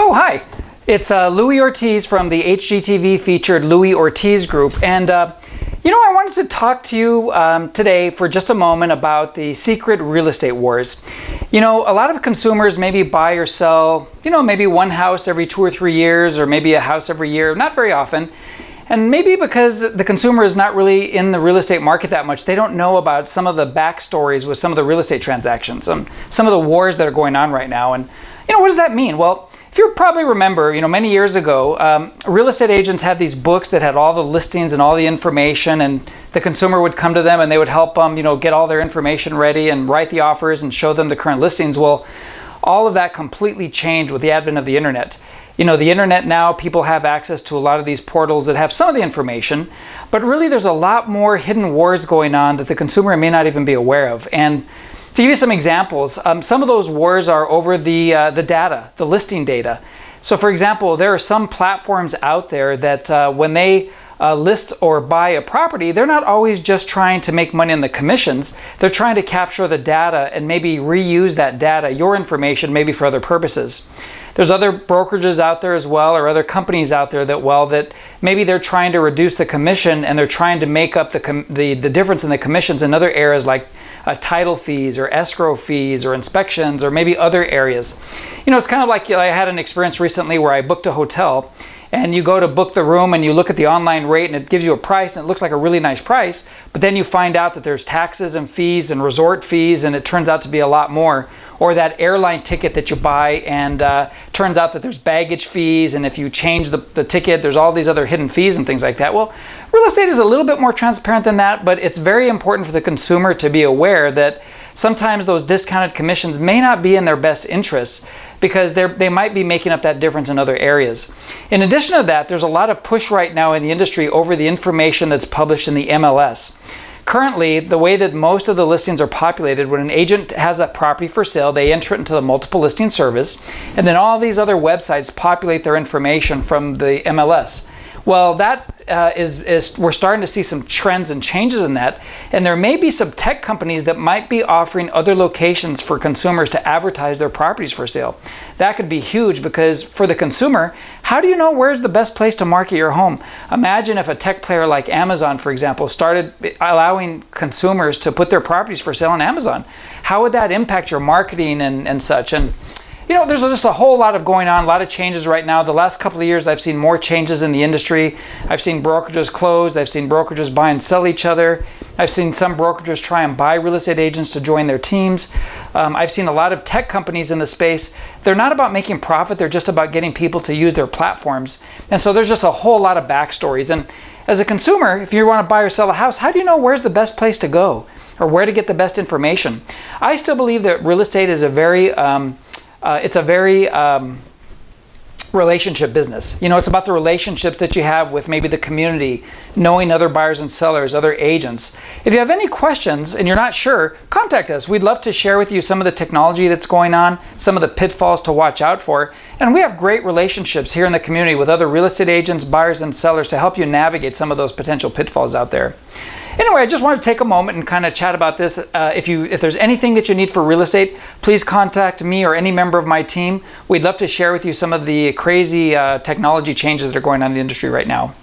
Oh, hi. It's Louie Ortiz from the HGTV Featured Louie Ortiz group. And, I wanted to talk to you today for just a moment about the secret real estate wars. A lot of consumers maybe buy or sell, maybe one house every 2 or 3 years, or maybe a house every year, not very often. And maybe because the consumer is not really in the real estate market that much, they don't know about some of the backstories with some of the real estate transactions, some of the wars that are going on right now. And, what does that mean? Well, if you probably remember, many years ago, real estate agents had these books that had all the listings and all the information, and the consumer would come to them and they would help them, get all their information ready and write the offers and show them the current listings. Well, all of that completely changed with the advent of the internet. The internet now, people have access to a lot of these portals that have some of the information, but really there's a lot more hidden wars going on that the consumer may not even be aware of. And to give you some examples, some of those wars are over the data, the listing data. So for example, there are some platforms out there that when they list or buy a property, they're not always just trying to make money on the commissions. They're trying to capture the data and maybe reuse that data, your information, maybe for other purposes. There's other brokerages out there as well, or other companies out there that maybe they're trying to reduce the commission and they're trying to make up the difference in the commissions in other areas like title fees or escrow fees or inspections or maybe other areas. It's kind of like I had an experience recently where I booked a hotel, and you go to book the room and you look at the online rate and it gives you a price and it looks like a really nice price, but then you find out that there's taxes and fees and resort fees and it turns out to be a lot more. Or that airline ticket that you buy and turns out that there's baggage fees, and if you change the ticket, there's all these other hidden fees and things like that. Well, real estate is a little bit more transparent than that, but it's very important for the consumer to be aware that sometimes those discounted commissions may not be in their best interests because they might be making up that difference in other areas. In addition to that, there's a lot of push right now in the industry over the information that's published in the MLS. Currently, the way that most of the listings are populated, when an agent has a property for sale, they enter it into the multiple listing service, and then all these other websites populate their information from the MLS. Well, that we're starting to see some trends and changes in that, and there may be some tech companies that might be offering other locations for consumers to advertise their properties for sale. That could be huge because for the consumer, how do you know where's the best place to market your home? Imagine if a tech player like Amazon, for example, started allowing consumers to put their properties for sale on Amazon. How would that impact your marketing and such? And there's just a whole lot of going on, a lot of changes right now. The last couple of years, I've seen more changes in the industry. I've seen brokerages close. I've seen brokerages buy and sell each other. I've seen some brokerages try and buy real estate agents to join their teams. I've seen a lot of tech companies in the space. They're not about making profit. They're just about getting people to use their platforms. And so there's just a whole lot of backstories. And as a consumer, if you want to buy or sell a house, how do you know where's the best place to go or where to get the best information? I still believe that real estate is a very relationship business. It's about the relationships that you have with maybe the community, knowing other buyers and sellers, other agents. If you have any questions and you're not sure, contact us. We'd love to share with you some of the technology that's going on, some of the pitfalls to watch out for. And we have great relationships here in the community with other real estate agents, buyers, and sellers to help you navigate some of those potential pitfalls out there. Anyway, I just wanted to take a moment and kind of chat about this. If there's anything that you need for real estate, please contact me or any member of my team. We'd love to share with you some of the crazy technology changes that are going on in the industry right now.